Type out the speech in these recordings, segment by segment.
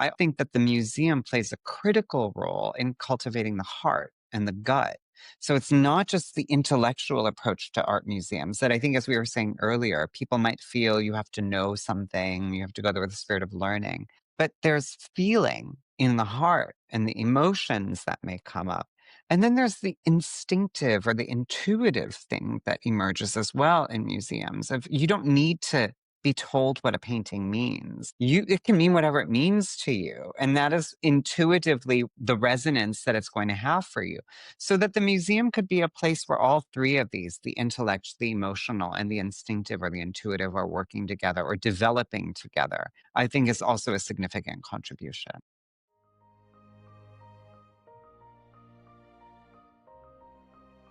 I think that the museum plays a critical role in cultivating the heart and the gut. So it's not just the intellectual approach to art museums that I think, as we were saying earlier, people might feel you have to know something, you have to go there with the spirit of learning. But there's feeling in the heart and the emotions that may come up. And then there's the instinctive or the intuitive thing that emerges as well in museums of you don't need to be told what a painting means. It can mean whatever it means to you. And that is intuitively the resonance that it's going to have for you. So that the museum could be a place where all three of these, the intellect, the emotional, and the instinctive or the intuitive, are working together or developing together, I think is also a significant contribution.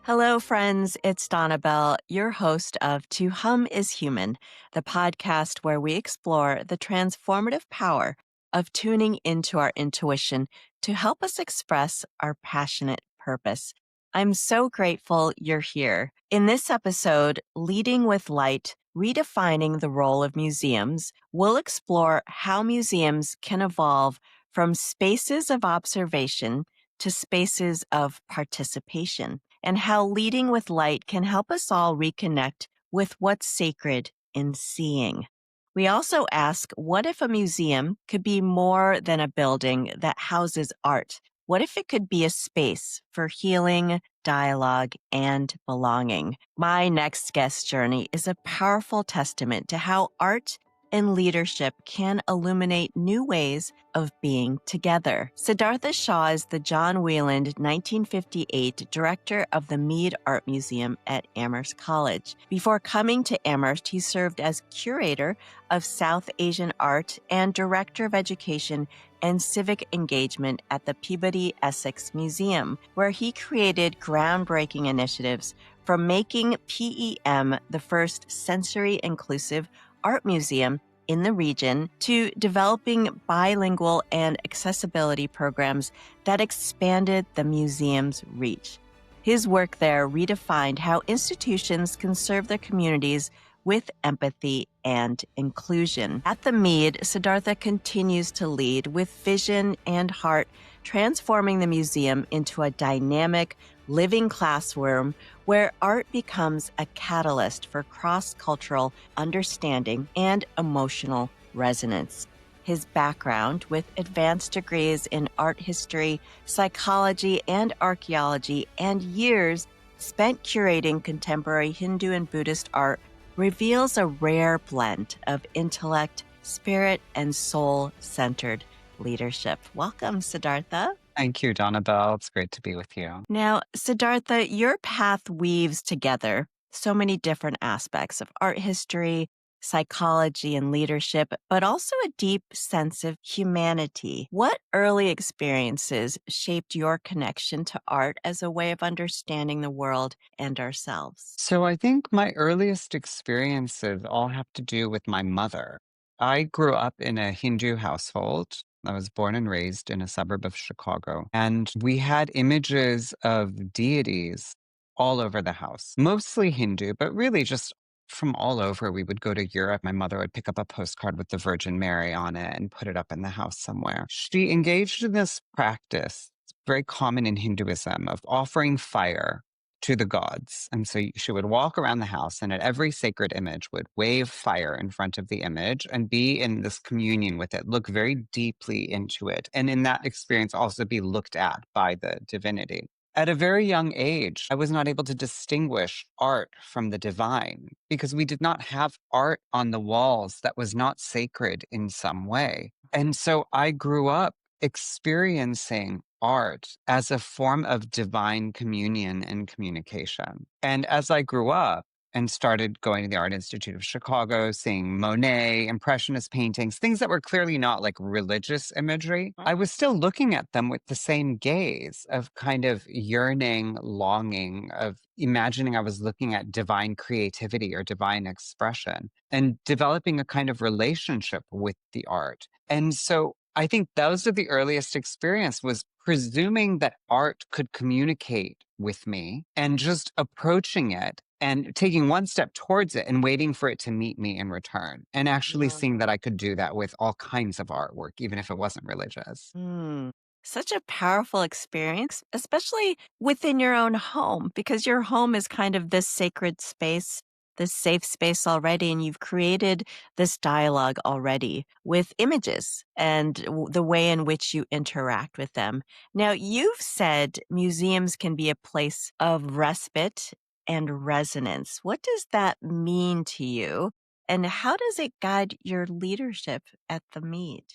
Hello, friends. It's Donnabelle, your host of To Hum is Human, the podcast where we explore the transformative power of tuning into our intuition to help us express our passionate purpose. I'm so grateful you're here. In this episode, Leading with Light, Redefining the Role of Museums, we'll explore how museums can evolve from spaces of observation to spaces of participation, and how leading with light can help us all reconnect with what's sacred in seeing. We also ask, what if a museum could be more than a building that houses art? What if it could be a space for healing, dialogue, and belonging? My next guest journey is a powerful testament to how art and leadership can illuminate new ways of being together. Siddhartha Shah is the John Wieland 1958 director of the Mead Art Museum at Amherst College. Before coming to Amherst, he served as curator of South Asian art and director of education and civic engagement at the Peabody Essex Museum, where he created groundbreaking initiatives from making PEM the first sensory inclusive art museum in the region to developing bilingual and accessibility programs that expanded the museum's reach. His work there redefined how institutions can serve their communities with empathy and inclusion. At the Mead, Siddhartha continues to lead with vision and heart, transforming the museum into a dynamic, living classroom where art becomes a catalyst for cross-cultural understanding and emotional resonance. His background, with advanced degrees in art history, psychology, and archaeology, and years spent curating contemporary Hindu and Buddhist art, reveals a rare blend of intellect, spirit, and soul-centered leadership. Welcome, Siddhartha. Thank you, Donnabelle. It's great to be with you. Now, Siddhartha, your path weaves together so many different aspects of art history, psychology, and leadership, but also a deep sense of humanity. What early experiences shaped your connection to art as a way of understanding the world and ourselves? So I think my earliest experiences all have to do with my mother. I grew up in a Hindu household. I was born and raised in a suburb of Chicago, and we had images of deities all over the house, mostly Hindu, but really just from all over. We would go to Europe. My mother would pick up a postcard with the Virgin Mary on it and put it up in the house somewhere. She engaged in this practice, very common in Hinduism, of offering fire to the gods. And so she would walk around the house and at every sacred image would wave fire in front of the image and be in this communion with it, look very deeply into it. And in that experience, also be looked at by the divinity. At a very young age, I was not able to distinguish art from the divine because we did not have art on the walls that was not sacred in some way. And so I grew up experiencing art as a form of divine communion and communication. And as I grew up and started going to the Art Institute of Chicago, seeing Monet, Impressionist paintings, things that were clearly not like religious imagery, I was still looking at them with the same gaze of kind of yearning, longing, of imagining I was looking at divine creativity or divine expression and developing a kind of relationship with the art. And so I think those are the earliest experience, was presuming that art could communicate with me and just approaching it and taking one step towards it and waiting for it to meet me in return, and actually seeing that I could do that with all kinds of artwork, even if it wasn't religious. Mm. Such a powerful experience, especially within your own home, because your home is kind of this sacred space, this safe space already. And you've created this dialogue already with images and the way in which you interact with them. Now, you've said museums can be a place of respite and resonance. What does that mean to you? And how does it guide your leadership at the Mead?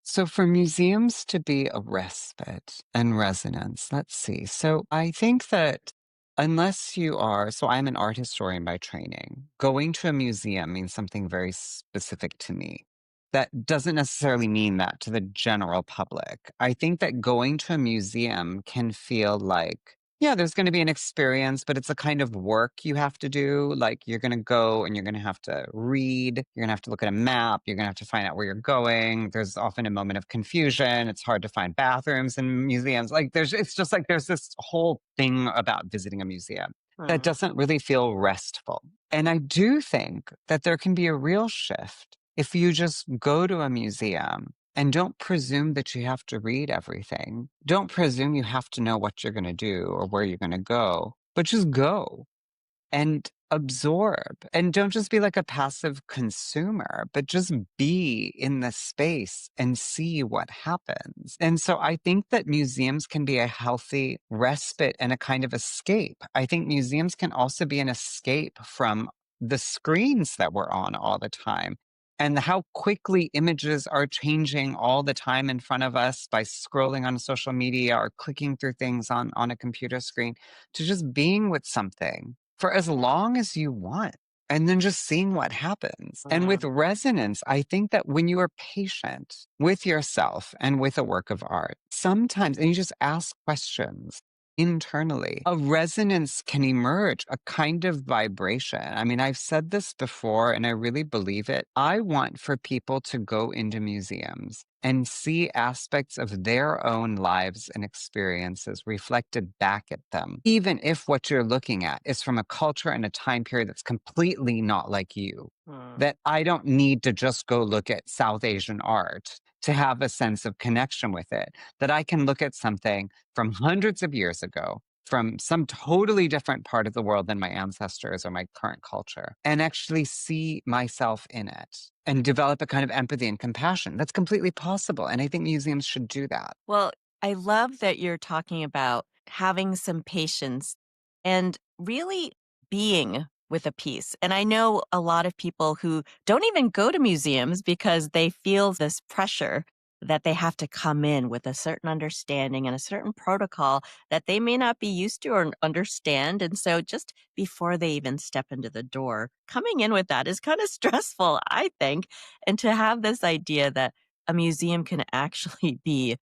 So, for museums to be a respite and resonance, let's see. So, I think that unless you are, so I'm an art historian by training, going to a museum means something very specific to me. That doesn't necessarily mean that to the general public. I think that going to a museum can feel like, yeah, there's going to be an experience, but it's a kind of work you have to do. Like you're going to go and you're going to have to read, you're going to have to look at a map, you're going to have to find out where you're going. There's often a moment of confusion. It's hard to find bathrooms in museums. Like it's just like there's this whole thing about visiting a museum that Hmm. doesn't really feel restful. And I do think that there can be a real shift if you just go to a museum and don't presume that you have to read everything. Don't presume you have to know what you're going to do or where you're going to go, but just go and absorb. And don't just be like a passive consumer, but just be in the space and see what happens. And so I think that museums can be a healthy respite and a kind of escape. I think museums can also be an escape from the screens that we're on all the time. And how quickly images are changing all the time in front of us by scrolling on social media or clicking through things on a computer screen, to just being with something for as long as you want and then just seeing what happens. And with resonance, I think that when you are patient with yourself and with a work of art, sometimes, and you just ask questions internally, a resonance can emerge, a kind of vibration. I mean, I've said this before and I really believe it. I want for people to go into museums and see aspects of their own lives and experiences reflected back at them, even if what you're looking at is from a culture and a time period that's completely not like you. Hmm. That I don't need to just go look at South Asian art to have a sense of connection with it, that I can look at something from hundreds of years ago, from some totally different part of the world than my ancestors or my current culture, and actually see myself in it and develop a kind of empathy and compassion. That's completely possible. And I think museums should do that. Well, I love that you're talking about having some patience and really being with a piece. And I know a lot of people who don't even go to museums because they feel this pressure that they have to come in with a certain understanding and a certain protocol that they may not be used to or understand. And so just before they even step into the door, coming in with that is kind of stressful, I think. And to have this idea that a museum can actually be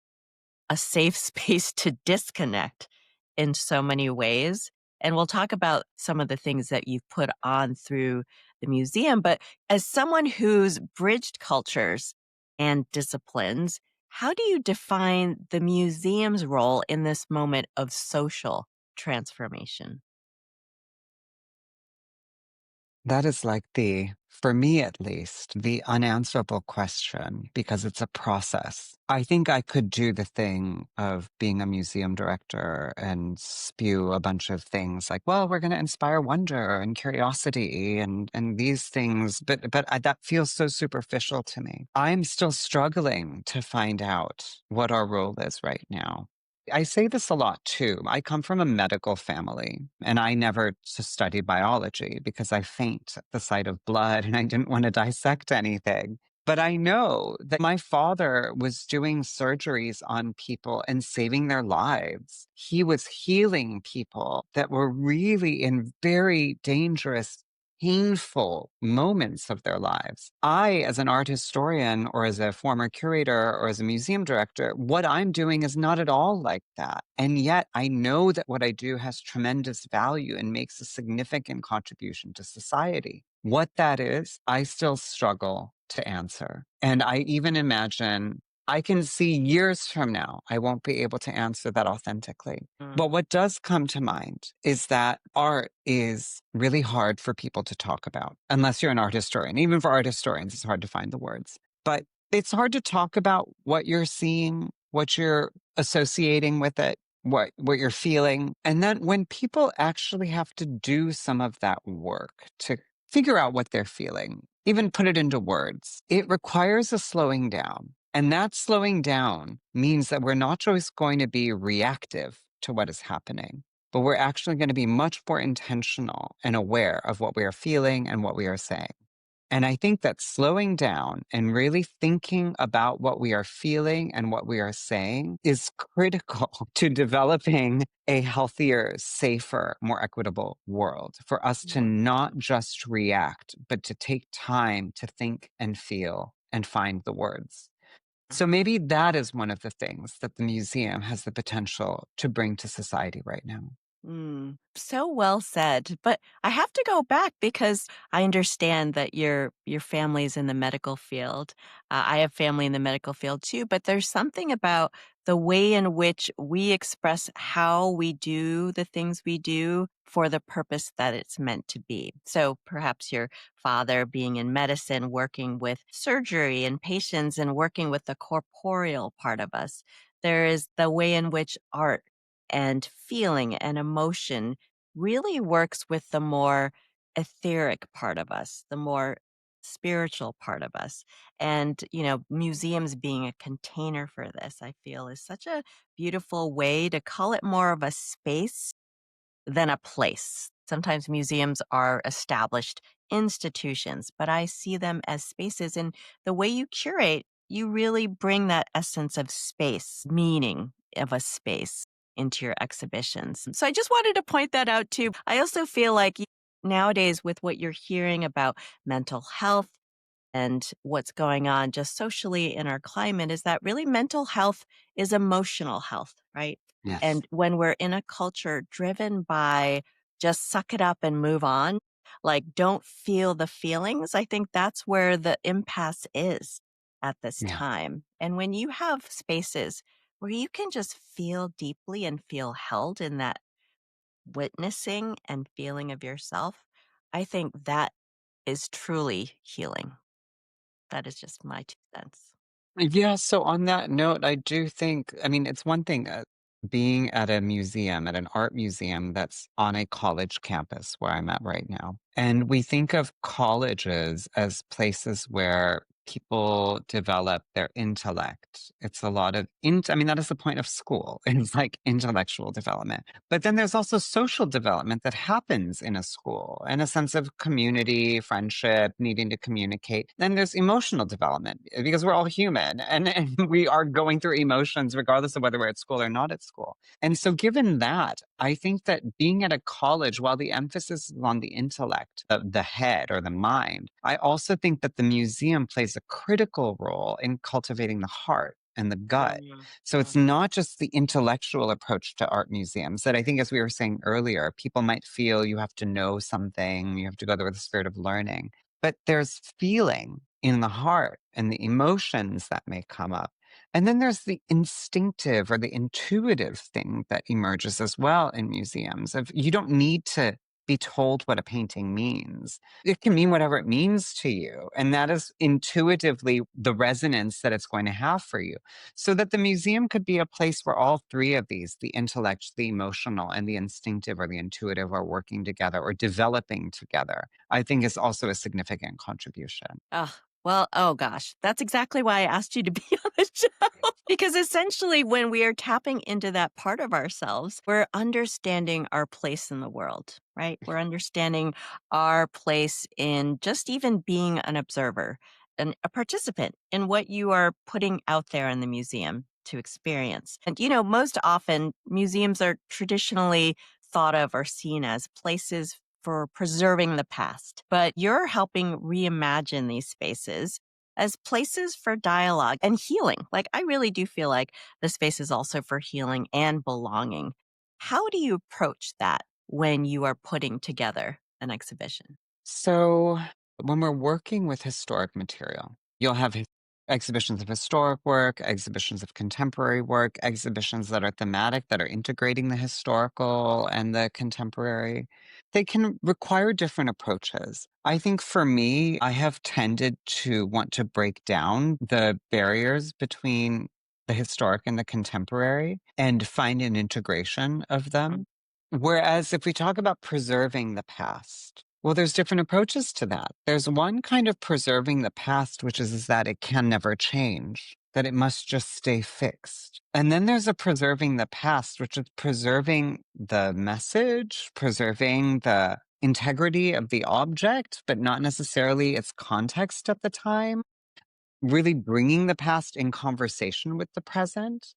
a safe space to disconnect in so many ways. And we'll talk about some of the things that you've put on through the museum. But as someone who's bridged cultures and disciplines, how do you define the museum's role in this moment of social transformation? That is like for me at least, the unanswerable question because it's a process. I think I could do the thing of being a museum director and spew a bunch of things like, well, we're going to inspire wonder and curiosity and these things, but that feels so superficial to me. I'm still struggling to find out what our role is right now. I say this a lot too. I come from a medical family and I never studied biology because I faint at the sight of blood and I didn't want to dissect anything. But I know that my father was doing surgeries on people and saving their lives. He was healing people that were really in very dangerous, painful moments of their lives. I, as an art historian or as a former curator or as a museum director, what I'm doing is not at all like that. And yet I know that what I do has tremendous value and makes a significant contribution to society. What that is, I still struggle to answer. And I even imagine I can see years from now, I won't be able to answer that authentically. Mm, But what does come to mind is that art is really hard for people to talk about, unless you're an art historian. Even for art historians, it's hard to find the words. But it's hard to talk about what you're seeing, what you're associating with it, what you're feeling. And then when people actually have to do some of that work to figure out what they're feeling, even put it into words, it requires a slowing down. And that slowing down means that we're not just going to be reactive to what is happening, but we're actually going to be much more intentional and aware of what we are feeling and what we are saying. And I think that slowing down and really thinking about what we are feeling and what we are saying is critical to developing a healthier, safer, more equitable world for us to not just react, but to take time to think and feel and find the words. So maybe that is one of the things that the museum has the potential to bring to society right now. So well said. But I have to go back because I understand that your family's in the medical field. I have family in the medical field too, but there's something about the way in which we express how we do the things we do for the purpose that it's meant to be. So perhaps your father being in medicine, working with surgery and patients and working with the corporeal part of us. There is the way in which art and feeling and emotion really works with the more etheric part of us, the more spiritual part of us. And, museums being a container for this, I feel is such a beautiful way to call it more of a space than a place. Sometimes museums are established institutions, but I see them as spaces. And the way you curate, you really bring that essence of space, meaning of a space into your exhibitions. So I just wanted to point that out too. I also feel like nowadays, with what you're hearing about mental health, and what's going on just socially in our climate is that really mental health is emotional health, right? Yes. And when we're in a culture driven by just suck it up and move on, like don't feel the feelings, I think that's where the impasse is at this Yeah. time. And when you have spaces where you can just feel deeply and feel held in that witnessing and feeling of yourself, I think that is truly healing. That is just my 2 cents. Yeah, so on that note, I do think, I mean, it's one thing being at a museum, at an art museum that's on a college campus where I'm at right now. And we think of colleges as places where people develop their intellect. It's a lot of, I mean, that is the point of school. It's like intellectual development. But then there's also social development that happens in a school and a sense of community, friendship, needing to communicate. Then there's emotional development because we're all human and we are going through emotions regardless of whether we're at school or not at school. And so, given that, I think that being at a college, while the emphasis is on the intellect, the head or the mind, I also think that the museum plays a critical role in cultivating the heart and the gut. Mm, So it's mhm. not just the intellectual approach to art museums that I think, as we were saying earlier, people might feel you have to know something, you have to go there with a spirit of learning, but there's feeling in the heart and the emotions that may come up. And then there's the instinctive or the intuitive thing that emerges as well in museums of you don't need to be told what a painting means. It can mean whatever it means to you. And that is intuitively the resonance that it's going to have for you. So that the museum could be a place where all three of these, the intellect, the emotional, and the instinctive or the intuitive, are working together or developing together, I think is also a significant contribution. Ugh, well, oh gosh, that's exactly why I asked you to be on the show. Because essentially, when we are tapping into that part of ourselves, we're understanding our place in the world, right? We're understanding our place in just even being an observer and a participant in what you are putting out there in the museum to experience. And, most often museums are traditionally thought of or seen as places for preserving the past, but you're helping reimagine these spaces as places for dialogue and healing. Like, I really do feel like the space is also for healing and belonging. How do you approach that when you are putting together an exhibition? So when we're working with historic material, you'll have exhibitions of historic work, exhibitions of contemporary work, exhibitions that are thematic, that are integrating the historical and the contemporary. They can require different approaches. I think for me, I have tended to want to break down the barriers between the historic and the contemporary and find an integration of them. Whereas if we talk about preserving the past, well, there's different approaches to that. There's one kind of preserving the past, which is that it can never change, that it must just stay fixed. And then there's a preserving the past, which is preserving the message, preserving the integrity of the object, but not necessarily its context at the time, really bringing the past in conversation with the present.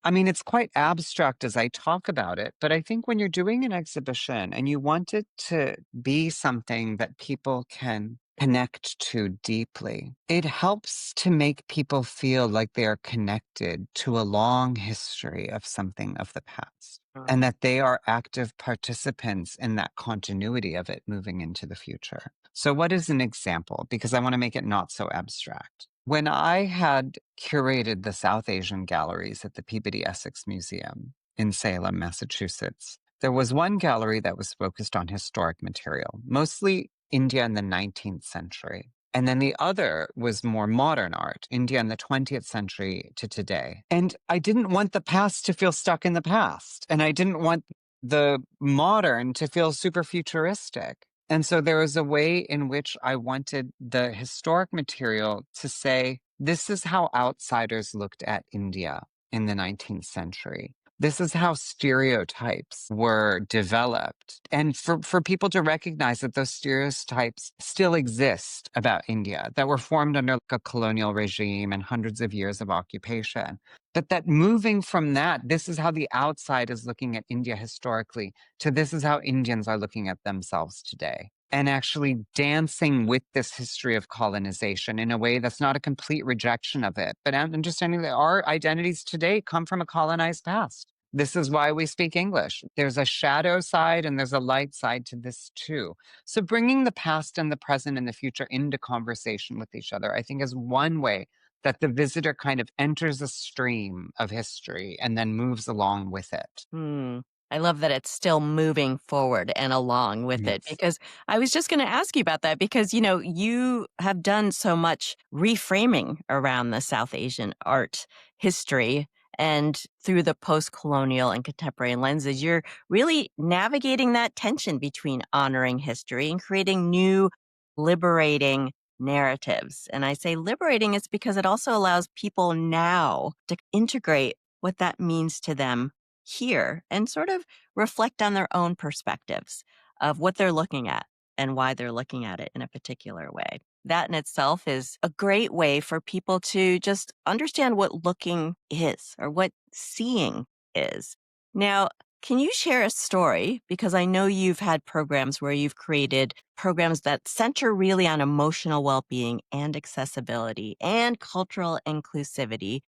I mean, it's quite abstract as I talk about it, but I think when you're doing an exhibition and you want it to be something that people can connect to deeply, it helps to make people feel like they are connected to a long history of something of the past and that they are active participants in that continuity of it moving into the future. So, what is an example? Because I want to make it not so abstract. When I had curated the South Asian galleries at the Peabody Essex Museum in Salem, Massachusetts, there was one gallery that was focused on historic material, mostly India in the 19th century. And then the other was more modern art, India in the 20th century to today. And I didn't want the past to feel stuck in the past. And I didn't want the modern to feel super futuristic. And so there was a way in which I wanted the historic material to say, this is how outsiders looked at India in the 19th century. This is how stereotypes were developed. And for people to recognize that those stereotypes still exist about India, that were formed under a colonial regime and hundreds of years of occupation. But that moving from that, this is how the outside is looking at India historically, to this is how Indians are looking at themselves today. And actually dancing with this history of colonization in a way that's not a complete rejection of it, but understanding that our identities today come from a colonized past. This is why we speak English. There's a shadow side and there's a light side to this too. So bringing the past and the present and the future into conversation with each other, I think is one way that the visitor kind of enters a stream of history and then moves along with it. Hmm. I love that it's still moving forward and along with it, Yes. because I was just going to ask you about that because, you have done so much reframing around the South Asian art history, and through the post colonial and contemporary lenses, you're really navigating that tension between honoring history and creating new, liberating narratives. And I say liberating is because it also allows people now to integrate what that means to them here and sort of reflect on their own perspectives of what they're looking at and why they're looking at it in a particular way. That in itself is a great way for people to just understand what looking is or what seeing is. Now, can you share a story? Because I know you've had programs where you've created programs that center really on emotional well being and accessibility and cultural inclusivity.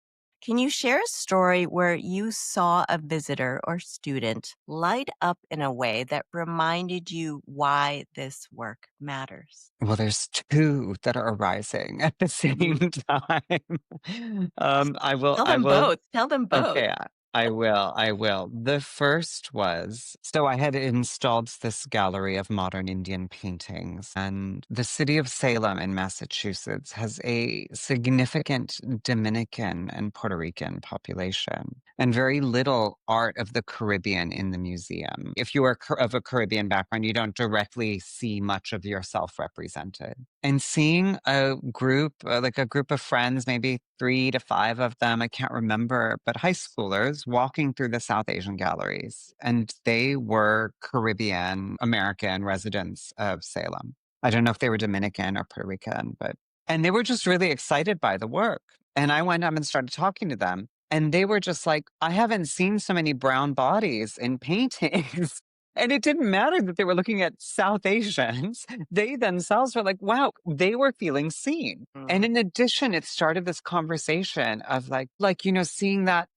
Can you share a story where you saw a visitor or student light up in a way that reminded you why this work matters? Well, there's two that are arising at the same Mhm. time. I Tell them will both. Tell them both. Okay, I will. I will. The first was so I had installed this gallery of modern Indian paintings, and the city of Salem in Massachusetts has a significant Dominican and Puerto Rican population, and very little art of the Caribbean in the museum. If you are of a Caribbean background, you don't directly see much of yourself represented. And seeing a group, like a group of friends, maybe 3 to 5 of them, I can't remember, but high schoolers walking through the South Asian galleries. And they were Caribbean American residents of Salem. I don't know if they were Dominican or Puerto Rican, and they were just really excited by the work. And I went up and started talking to them. And they were just like, I haven't seen so many brown bodies in paintings. And it didn't matter that they were looking at South Asians. They themselves were like, wow, they were feeling seen. And Mm. in addition, it started this conversation of seeing that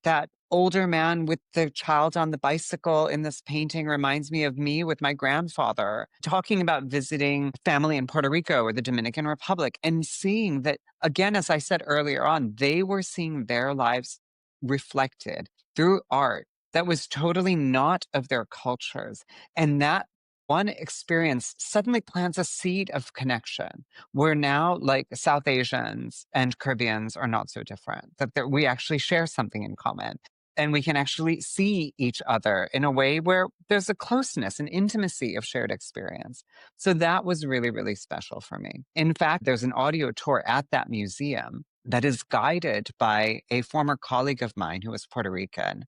older man with the child on the bicycle in this painting reminds me of me with my grandfather talking about visiting family in Puerto Rico or the Dominican Republic and seeing that, again, as I said earlier on, they were seeing their lives reflected through art that was totally not of their cultures. And that one experience suddenly plants a seed of connection where now, like, South Asians and Caribbeans are not so different, that we actually share something in common. And we can actually see each other in a way where there's a closeness and intimacy of shared experience. So that was really, really special for me. In fact, there's an audio tour at that museum that is guided by a former colleague of mine who was Puerto Rican,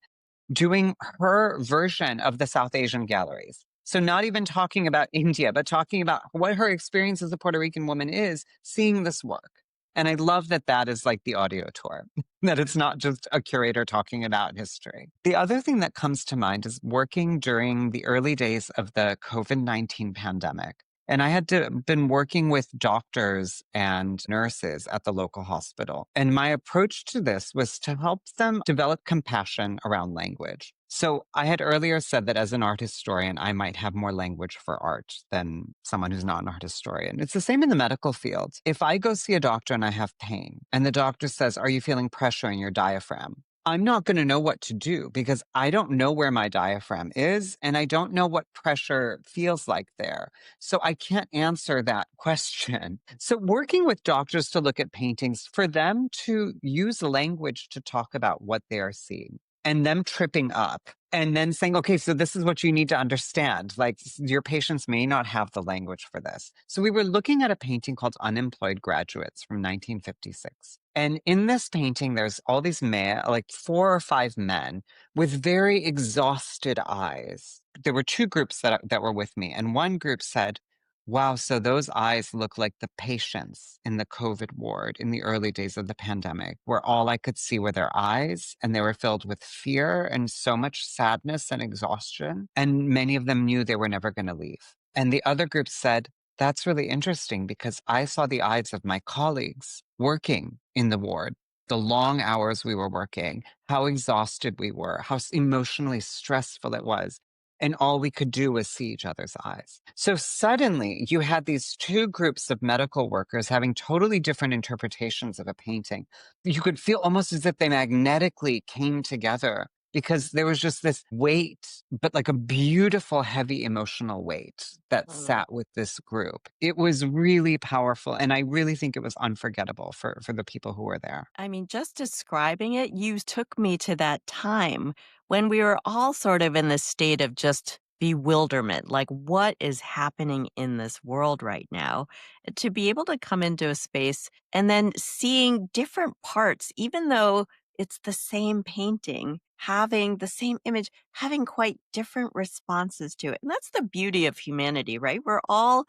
doing her version of the South Asian galleries. So not even talking about India, but talking about what her experience as a Puerto Rican woman is seeing this work. And I love that that is like the audio tour, that it's not just a curator talking about history. The other thing that comes to mind is working during the early days of the COVID-19 pandemic. And I had been working with doctors and nurses at the local hospital. And my approach to this was to help them develop compassion around language. So I had earlier said that as an art historian, I might have more language for art than someone who's not an art historian. It's the same in the medical field. If I go see a doctor and I have pain, and the doctor says, "Are you feeling pressure in your diaphragm?" I'm not going to know what to do because I don't know where my diaphragm is and I don't know what pressure feels like there. So I can't answer that question. So working with doctors to look at paintings, for them to use language to talk about what they are seeing and them tripping up and then saying, okay, so this is what you need to understand. Like, your patients may not have the language for this. So we were looking at a painting called Unemployed Graduates from 1956. And in this painting, there's all these men, like 4 or 5 men with very exhausted eyes. There were two groups that were with me, and one group said, "Wow, so those eyes look like the patients in the COVID ward in the early days of the pandemic, where all I could see were their eyes, and they were filled with fear and so much sadness and exhaustion. And many of them knew they were never going to leave." And the other group said, "That's really interesting because I saw the eyes of my colleagues working in the ward, the long hours we were working, how exhausted we were, how emotionally stressful it was. And all we could do was see each other's eyes." So suddenly you had these two groups of medical workers having totally different interpretations of a painting. You could feel almost as if they magnetically came together because there was just this weight, but like a beautiful, heavy emotional weight that Mm. sat with this group. It was really powerful. And I really think it was unforgettable for the people who were there. I mean, just describing it, you took me to that time when we were all sort of in this state of just bewilderment. Like, what is happening in this world right now? To be able to come into a space and then seeing different parts, even though it's the same painting, having the same image, having quite different responses to it. And that's the beauty of humanity, right? We're all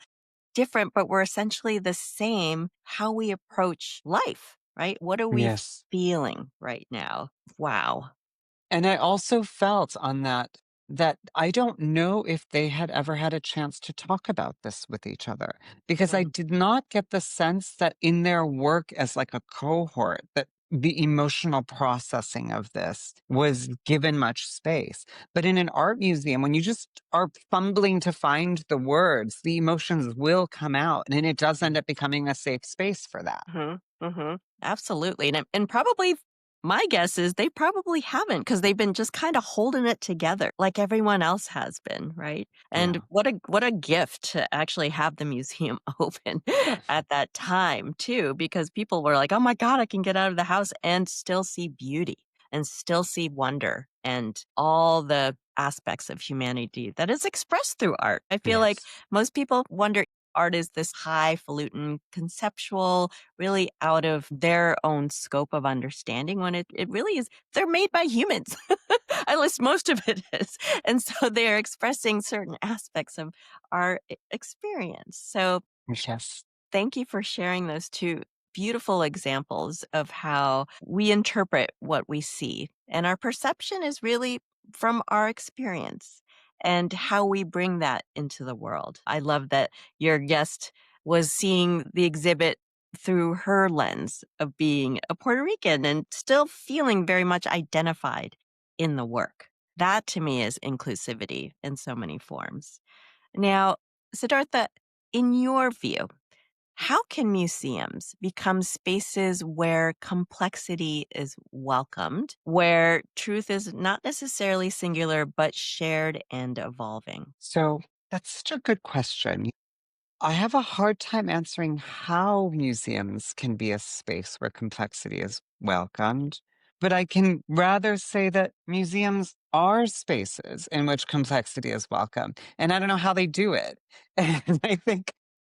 different, but we're essentially the same how we approach life, right? What are we Yes. feeling right now? Wow. And I also felt on that I don't know if they had ever had a chance to talk about this with each other, because I Mm, did not get the sense that in their work as like a cohort, that the emotional processing of this was given much space. But in an art museum, when you just are fumbling to find the words, the emotions will come out, and it does end up becoming a safe space for that. absolutely. And probably my guess is they probably haven't because they've been just kind of holding it together like everyone else has been, right? And Yeah. what a gift to actually have the museum open at that time too, because people were like, "Oh my God, I can get out of the house and still see beauty and still see wonder and all the aspects of humanity that is expressed through art." I feel like Yes. most people wonder art is this highfalutin conceptual, really out of their own scope of understanding when it really is they're made by humans. At least most of it is. And so they're expressing certain aspects of our experience. So Yes. thank you for sharing those two beautiful examples of how we interpret what we see. And our perception is really from our experience and how we bring that into the world. I love that your guest was seeing the exhibit through her lens of being a Puerto Rican and still feeling very much identified in the work. That to me is inclusivity in so many forms. Now, Siddhartha, in your view, how can museums become spaces where complexity is welcomed, where truth is not necessarily singular, but shared and evolving? So that's such a good question. I have a hard time answering how museums can be a space where complexity is welcomed, but I can rather say that museums are spaces in which complexity is welcome. And I don't know how they do it. And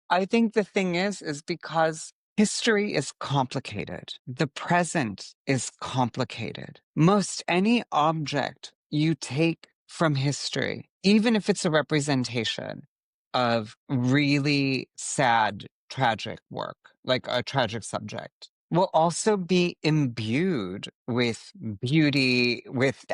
I think the thing is because history is complicated. The present is complicated. Most any object you take from history, even if it's a representation of really sad, tragic work, like a tragic subject, will also be imbued with beauty.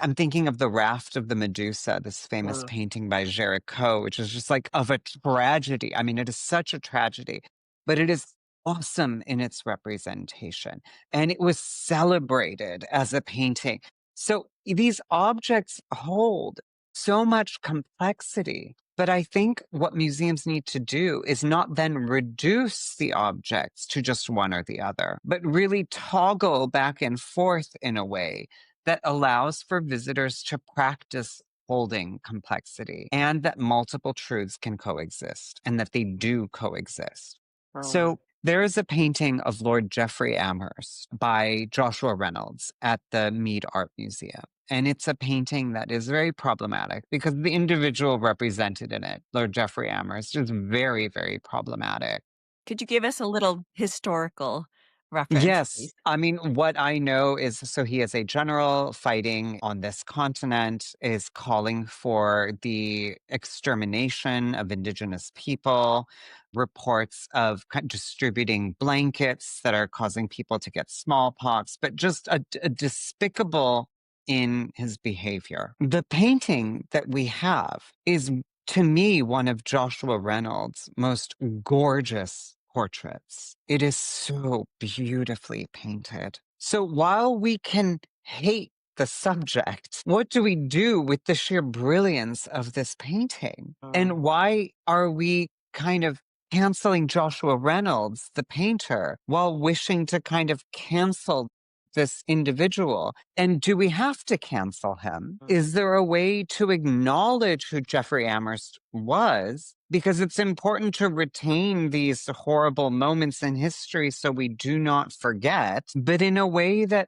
I'm thinking of The Raft of the Medusa, this famous Mm. painting by Géricault, which is just like of a tragedy. I mean, it is such a tragedy, but it is awesome in its representation. And it was celebrated as a painting. So these objects hold so much complexity. But I think what museums need to do is not then reduce the objects to just one or the other, but really toggle back and forth in a way that allows for visitors to practice holding complexity and that multiple truths can coexist and that they do coexist. Mm. So there is a painting of Lord Geoffrey Amherst by Joshua Reynolds at the Mead Art Museum. And it's a painting that is very problematic because the individual represented in it, Lord Geoffrey Amherst, is very, very problematic. Could you give us a little historical reference, Yes. please? I mean, what I know is so he is a general fighting on this continent, is calling for the extermination of indigenous people, reports of distributing blankets that are causing people to get smallpox, but just a despicable in his behavior. The painting that we have is, to me, one of Joshua Reynolds' most gorgeous portraits. It is so beautifully painted. So while we can hate the subject, what do we do with the sheer brilliance of this painting? Mm. And why are we kind of canceling Joshua Reynolds, the painter, while wishing to kind of cancel this individual? And do we have to cancel him? Mm. Is there a way to acknowledge who Jeffrey Amherst was? Because it's important to retain these horrible moments in history so we do not forget, but in a way that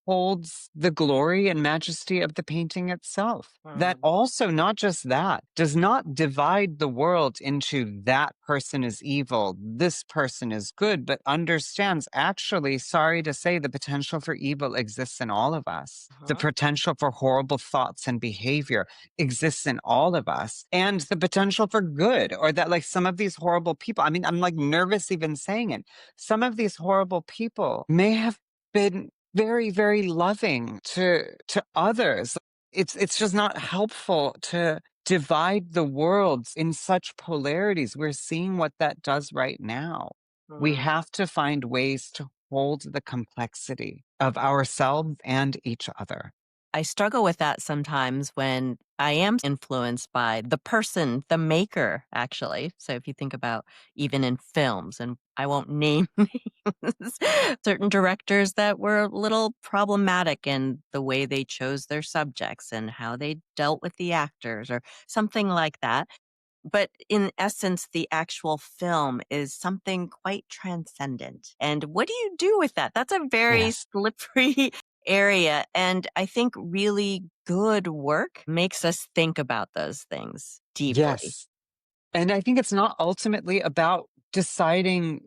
holds the glory and majesty of the painting itself. That Mm. also, not just that, does not divide the world into that person is evil, this person is good, but understands actually, sorry to say, the potential for evil exists in all of us. The Mhm. potential for horrible thoughts and behavior exists in all of us. And the potential for good, or that like some of these horrible people, I mean, I'm like nervous even saying it. Some of these horrible people may have been very, very loving to others. It's just not helpful to divide the worlds in such polarities. We're seeing what that does right now. We Mm. have to find ways to hold the complexity of ourselves and each other. I struggle with that sometimes when I am influenced by the person, the maker, actually. So if you think about even in films, and I won't name names, certain directors that were a little problematic in the way they chose their subjects and how they dealt with the actors or something like that. But in essence, the actual film is something quite transcendent. And what do you do with that? That's a very Yes. slippery area. And I think really good work makes us think about those things deeply. Yes. And I think it's not ultimately about deciding.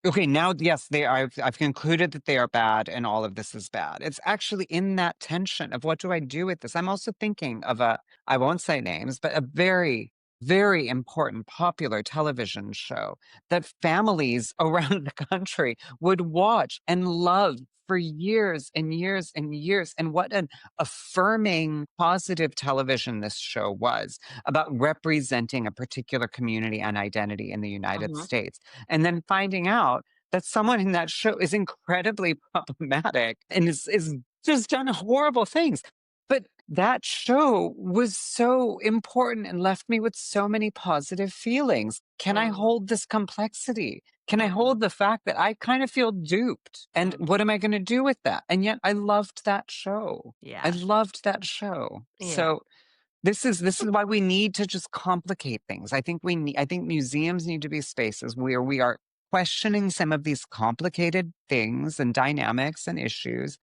Okay, now, yes, I've concluded that they are bad and all of this is bad. It's actually in that tension of what do I do with this? I'm also thinking of I won't say names, but a very, very important popular television show that families around the country would watch and love for years and years and years. And what an affirming, positive television this show was about representing a particular community and identity in the United Mhm. States, and then finding out that someone in that show is incredibly problematic and is just done horrible things. But that show was so important and left me with so many positive feelings. Can I Mm, hold this complexity? Can I mhm, hold the fact that I kind of feel duped? And mm. what am I going to do with that? And yet I loved that show. I Yeah. loved that show. Yeah. So this is why we need to just complicate things. I think museums need to be spaces where we are questioning some of these complicated things and dynamics and issues,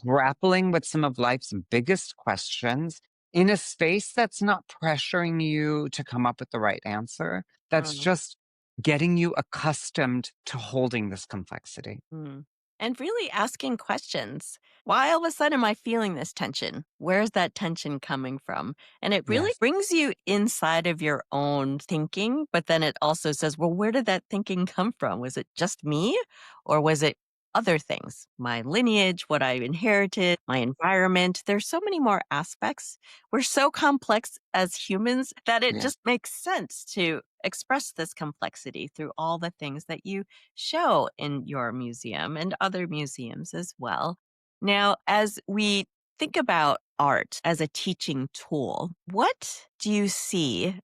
grappling with some of life's biggest questions in a space that's not pressuring you to come up with the right answer, that's Mm. just getting you accustomed to holding this complexity. Mm. And really asking questions. Why all of a sudden am I feeling this tension? Where's that tension coming from? And it really Yes. brings you inside of your own thinking, but then it also says, well, where did that thinking come from? Was it just me or was it other things? My lineage, what I inherited, my environment. There's so many more aspects. We're so complex as humans that it Yeah. just makes sense to express this complexity through all the things that you show in your museum and other museums as well. Now, as we think about art as a teaching tool, what do you see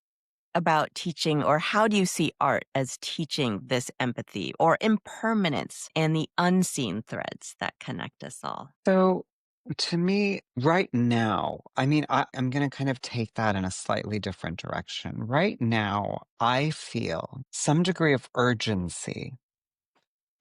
about teaching, or how do you see art as teaching this empathy or impermanence and the unseen threads that connect us all? So to me, right now, I mean, I'm going to kind of take that in a slightly different direction. Right now, I feel some degree of urgency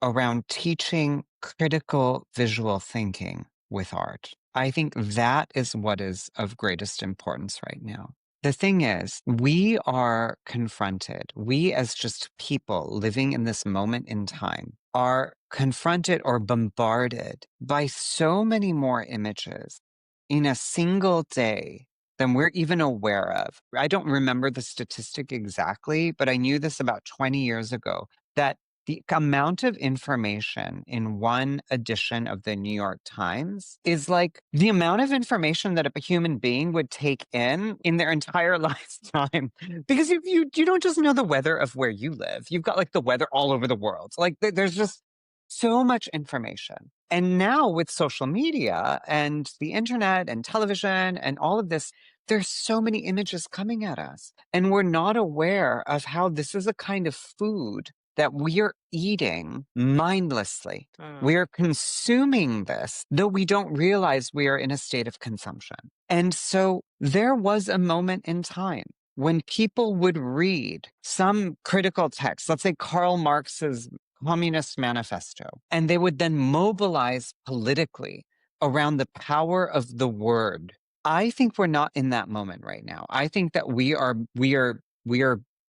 around teaching critical visual thinking with art. I think that is what is of greatest importance right now. The thing is, we are confronted, we as just people living in this moment in time are confronted or bombarded by so many more images in a single day than we're even aware of. I don't remember the statistic exactly, but I knew this about 20 years ago that the amount of information in one edition of the New York Times is like the amount of information that a human being would take in their entire lifetime. Because if you don't just know the weather of where you live, you've got like the weather all over the world. Like there's just so much information. And now with social media and the internet and television and all of this, there's so many images coming at us. And we're not aware of how this is a kind of food that we are eating mindlessly. Mm, We are consuming this, though we don't realize we are in a state of consumption. And so there was a moment in time when people would read some critical text, let's say Karl Marx's Communist Manifesto, and they would then mobilize politically around the power of the word. I think we're not in that moment right now. I think that we are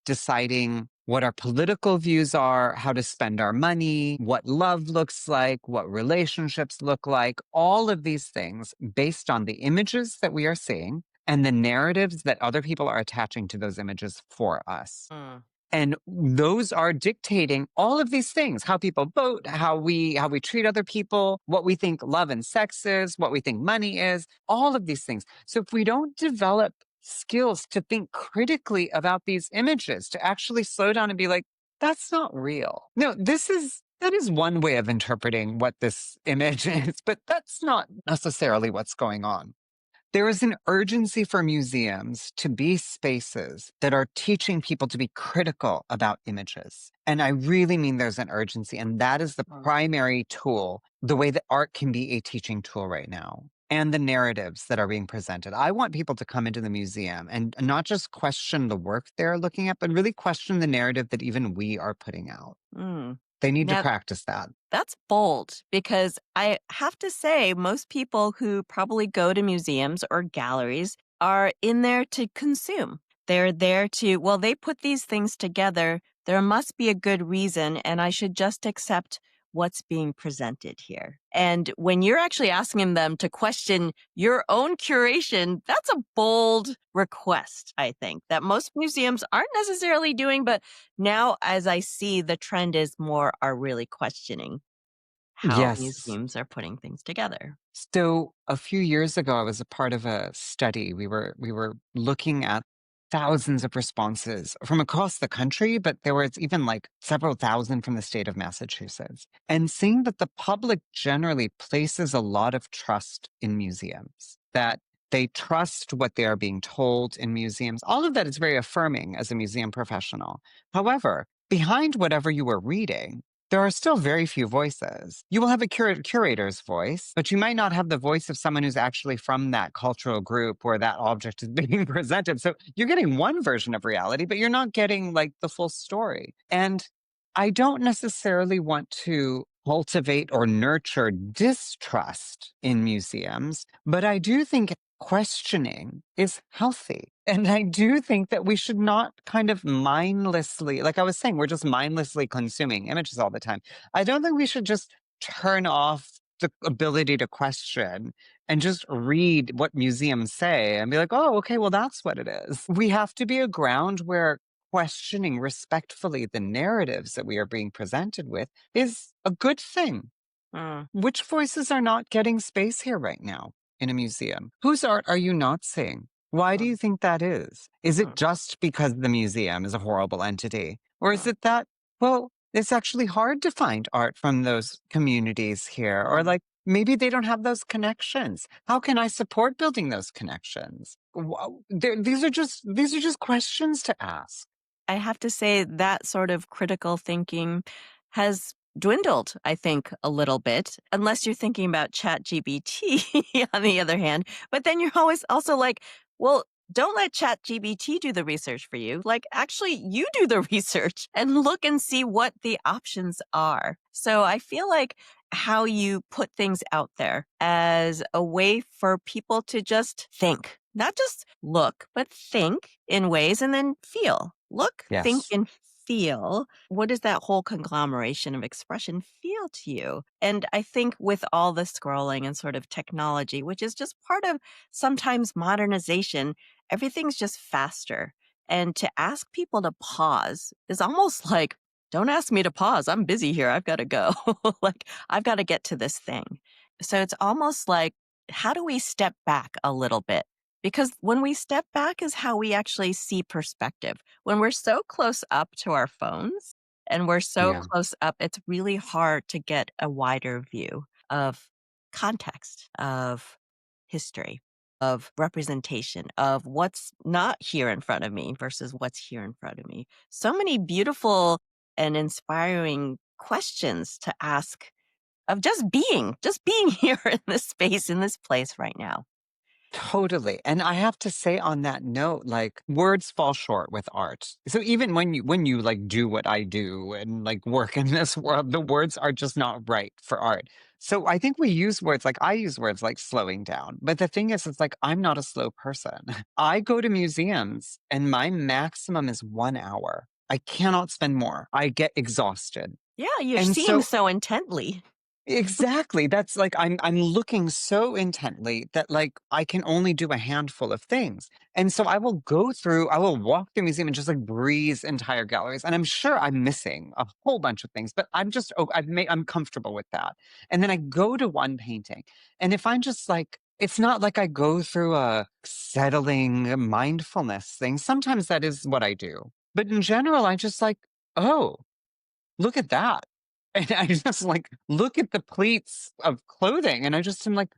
deciding what our political views are, how to spend our money, what love looks like, what relationships look like, all of these things based on the images that we are seeing and the narratives that other people are attaching to those images for us. mm, And those are dictating all of these things, how people vote, how we treat other people, what we think love and sex is, what we think money is, all of these things. So if we don't develop skills to think critically about these images, to actually slow down and be like, that's not real. No, that is one way of interpreting what this image is, but that's not necessarily what's going on. There is an urgency for museums to be spaces that are teaching people to be critical about images. And I really mean there's an urgency, and that is the mm, primary tool, the way that art can be a teaching tool right now, and the narratives that are being presented. I want people to come into the museum and not just question the work they're looking at, but really question the narrative that even we are putting out. mm. They need to Now, practice that. that's bold because I have to say, most people who probably go to museums or galleries are in there to consume. They're there to, well, they put these things together. There must be a good reason, and I should just accept what's being presented here. And when you're actually asking them to question your own curation, that's a bold request, I think, that most museums aren't necessarily doing. But now, as I see, the trend is more are really questioning how Yes. museums are putting things together. So a few years ago, I was a part of a study. We were looking at thousands of responses from across the country, but there was even like several thousand from the state of Massachusetts. And seeing that the public generally places a lot of trust in museums, that They trust what they are being told in museums. All of that is very affirming as a museum professional. However, behind whatever you are reading, there are still very few voices. You will have a curator's voice, but you might not have the voice of someone who's actually from that cultural group where that object is being presented. So you're getting one version of reality, but you're not getting like the full story. And I don't necessarily want to cultivate or nurture distrust in museums, but I do think questioning is healthy. And I do think that we should not kind of mindlessly, like I was saying, we're just mindlessly consuming images all the time. I don't think we should just turn off the ability to question and just read what museums say and be like, oh, okay, well, that's what it is. We have to be a ground where questioning respectfully the narratives that we are being presented with is a good thing. Mm, Which voices are not getting space here right now in a museum? Whose art are you not seeing? Why do mm, you think that is? Is it mm, just because the museum is a horrible entity? Or is mm, it that, well, it's actually hard to find art from those communities here? Or mm. like maybe they don't have those connections. How can I support building those connections? These are just questions to ask. I have to say that sort of critical thinking has dwindled, I think, a little bit, unless you're thinking about ChatGPT on the other hand. But then you're always also like, well, don't let ChatGPT do the research for you. Like, actually, you do the research and look and see what the options are. So I feel like how you put things out there as a way for people to just think, not just look, but think in ways and then feel. Look, think, Yes, and feel. What does that whole conglomeration of expression feel to you? And I think with all the scrolling and sort of technology, which is just part of sometimes modernization, everything's just faster. And to ask people to pause is almost like, don't ask me to pause. I'm busy here. I've got to go. Like, I've got to get to this thing. So it's almost like, how do we step back a little bit? Because when we step back is how we actually see perspective. When we're so close up to our phones and we're so yeah, close up, it's really hard to get a wider view of context, of history, of representation, of what's not here in front of me versus what's here in front of me. So many beautiful and inspiring questions to ask of just being here in this space, in this place right now. totally. And I have to say on that note, like words fall short with art. So even when you like do what I do and like work in this world, the words are just not right for art. So I think we use words like I use words like slowing down. But the thing is, it's like I'm not a slow person. I go to museums and my maximum is 1 hour. I cannot spend more. I get exhausted. Yeah, you're And seeing so so intently. exactly. That's like I'm looking so intently that like I can only do a handful of things. And so I will walk the museum and just like breeze entire galleries. And I'm sure I'm missing a whole bunch of things, but I'm comfortable with that. And then I go to one painting. And if I'm just like it's not like I go through a settling mindfulness thing. Sometimes that is what I do. But in general, I just like, oh, look at that. And I just like look at the pleats of clothing and I just am like,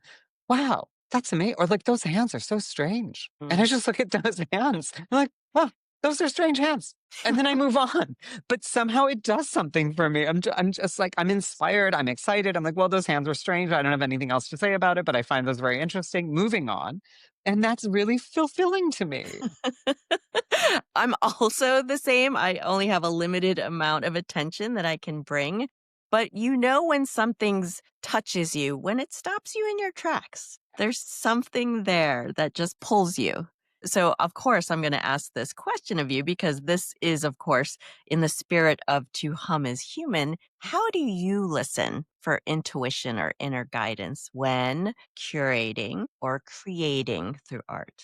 wow, that's amazing. Or like those hands are so strange. And I Mm. just look at those hands. I'm like, oh, those are strange hands. And then I move on. But somehow it does something for me. I'm just like, I'm inspired. I'm excited. I'm like, well, those hands are strange. I don't have anything else to say about it, but I find those very interesting. Moving on. And that's really fulfilling to me. I'm also the same. I only have a limited amount of attention that I can bring. But you know when something's touches you, when it stops you in your tracks. There's something there that just pulls you. So, of course, I'm going to ask this question of you because this is, of course, in the spirit of to hum is human. How do you listen for intuition or inner guidance when curating or creating through art?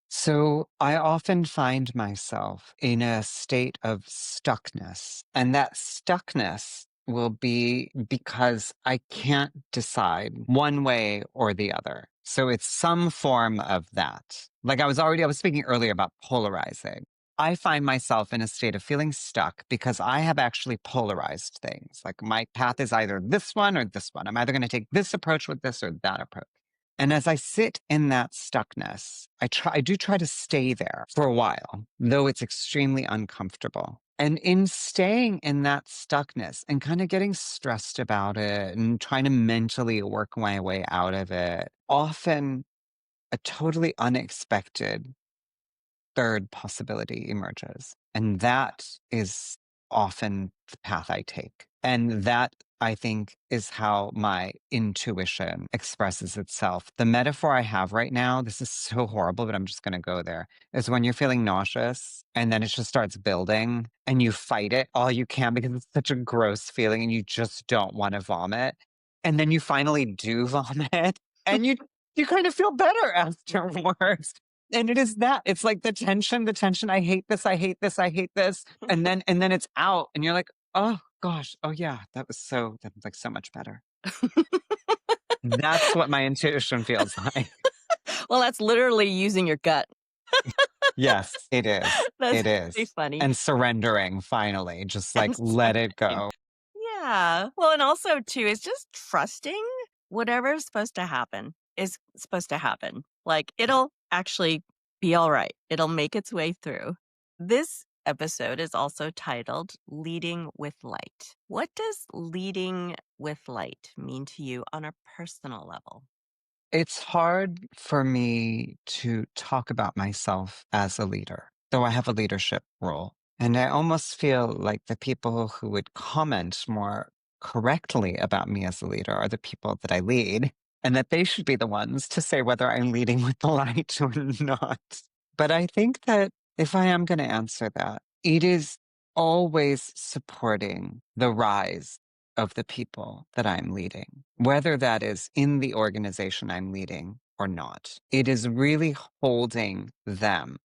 So I often find myself in a state of stuckness, and that stuckness will be because I can't decide one way or the other. So it's some form of that. Like I was speaking earlier about polarizing. I find myself in a state of feeling stuck because I have actually polarized things. Like my path is either this one or this one. I'm either going to take this approach with this or that approach. And as I sit in that stuckness, I do try to stay there for a while, though it's extremely uncomfortable. And in staying in that stuckness and kind of getting stressed about it and trying to mentally work my way out of it, often a totally unexpected third possibility emerges. And that is often the path I take. And that, I think, is how my intuition expresses itself. The metaphor I have right now, this is so horrible, but I'm just going to go there, is when you're feeling nauseous and then it just starts building and you fight it all you can because it's such a gross feeling and you just don't want to vomit. And then you finally do vomit and you kind of feel better afterwards. And it is that. It's like the tension. I hate this. I hate this. I hate this. And then it's out and you're like, oh gosh. Oh yeah. That was like so much better. That's what my intuition feels like. Well, that's literally using your gut. Yes, it is. That's It pretty is. funny And surrendering finally, just like and let it surrendering. go. Yeah. Well, and also too is just trusting whatever is supposed to happen is supposed to happen. Like it'll actually be all right. It'll make its way through. This episode is also titled Leading with Light. What does leading with light mean to you on a personal level? It's hard for me to talk about myself as a leader, though I have a leadership role. And I almost feel like the people who would comment more correctly about me as a leader are the people that I lead, and that they should be the ones to say whether I'm leading with the light or not. But I think that if I am going to answer that, it is always supporting the rise of the people that I'm leading, whether that is in the organization I'm leading or not. It is really holding them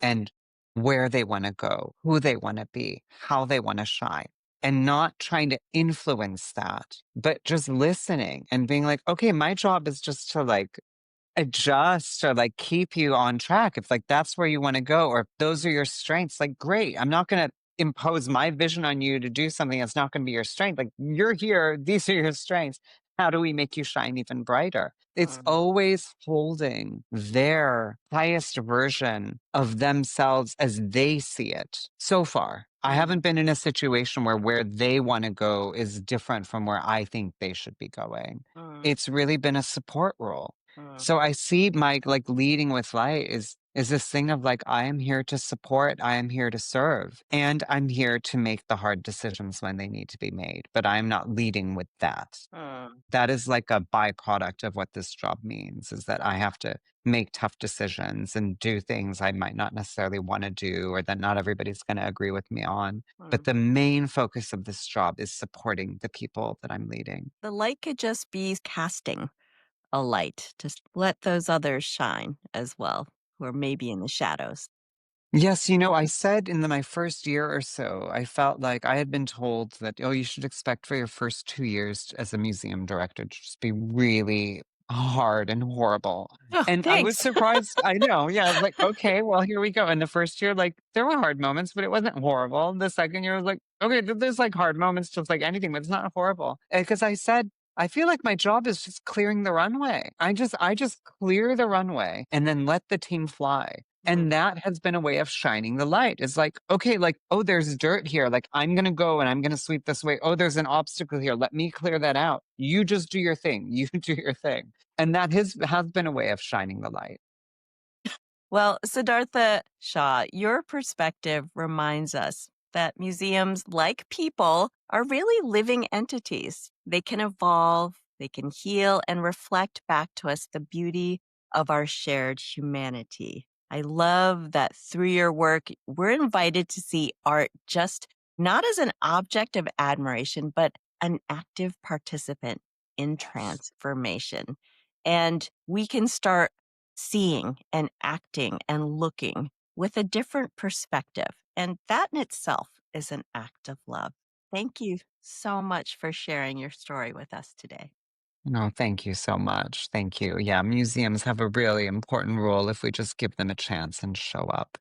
and where they want to go, who they want to be, how they want to shine, and not trying to influence that, but just listening and being like, okay, my job is just to like adjust or like keep you on track. If like that's where you want to go, or if those are your strengths, like great. I'm not going to impose my vision on you to do something that's not going to be your strength. Like you're here, these are your strengths. How do we make you shine even brighter? It's Mm, always holding their highest version of themselves as they see it. So far, I mm, haven't been in a situation where they want to go is different from where I think they should be going. mm, It's really been a support role. mm, So I see my like leading with light is this thing of like I am here to support, I am here to serve, and I'm here to make the hard decisions when they need to be made, but I'm not leading with that. mm, That is like a byproduct of what this job means is that I have to make tough decisions and do things I might not necessarily want to do or that not everybody's going to agree with me on. But mm. the main focus of this job is supporting the people that I'm leading. The light could just be casting a light to let those others shine as well, who are maybe in the shadows. Yes, I said in my first year or so, I felt like I had been told that, oh, you should expect for your first 2 years as a museum director to just be really hard and horrible. Oh, And I was thanks. surprised. I know. Yeah. I was like, okay, well, here we go. And the first year, like, there were hard moments, but it wasn't horrible. The second year was like, okay, there's like hard moments, just like anything, but it's not horrible. Because I said, I feel like my job is just clearing the runway. I just clear the runway and then let the team fly. Mm, And that has been a way of shining the light. It's like, okay, like, oh, there's dirt here. Like, I'm going to go and I'm going to sweep this way. Oh, there's an obstacle here. Let me clear that out. You just do your thing. You do your thing. And that has been a way of shining the light. Well, Siddhartha Shah, your perspective reminds us that museums, like people, are really living entities. They can evolve, they can heal, and reflect back to us the beauty of our shared humanity. I love that through your work, we're invited to see art just not as an object of admiration, but an active participant in Yes. transformation. And we can start seeing and acting and looking with a different perspective. And that in itself is an act of love. Thank you so much for sharing your story with us today. No, thank you so much. Thank you. Yeah, museums have a really important role if we just give them a chance and show up.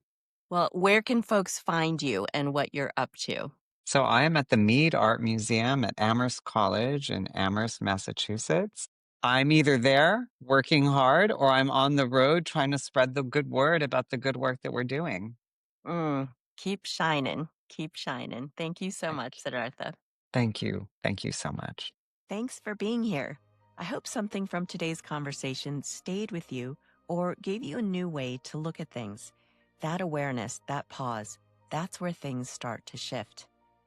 Well, where can folks find you and what you're up to? So I am at the Mead Art Museum at Amherst College in Amherst, Massachusetts. I'm either there working hard or I'm on the road trying to spread the good word about the good work that we're doing. Keep shining. Keep shining. Thank you so much, Siddhartha. Thank you. Thank you so much. Thanks for being here. I hope something from today's conversation stayed with you or gave you a new way to look at things. That awareness, that pause, that's where things start to shift.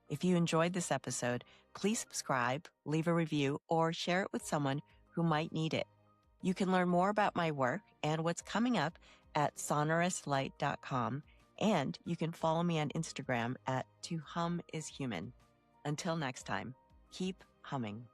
If you enjoyed this episode, please subscribe, leave a review, or share it with someone who might need it. You can learn more about my work and what's coming up at sonorous.light.com, and you can follow me on Instagram at @tohumishuman. Until next time, keep humming.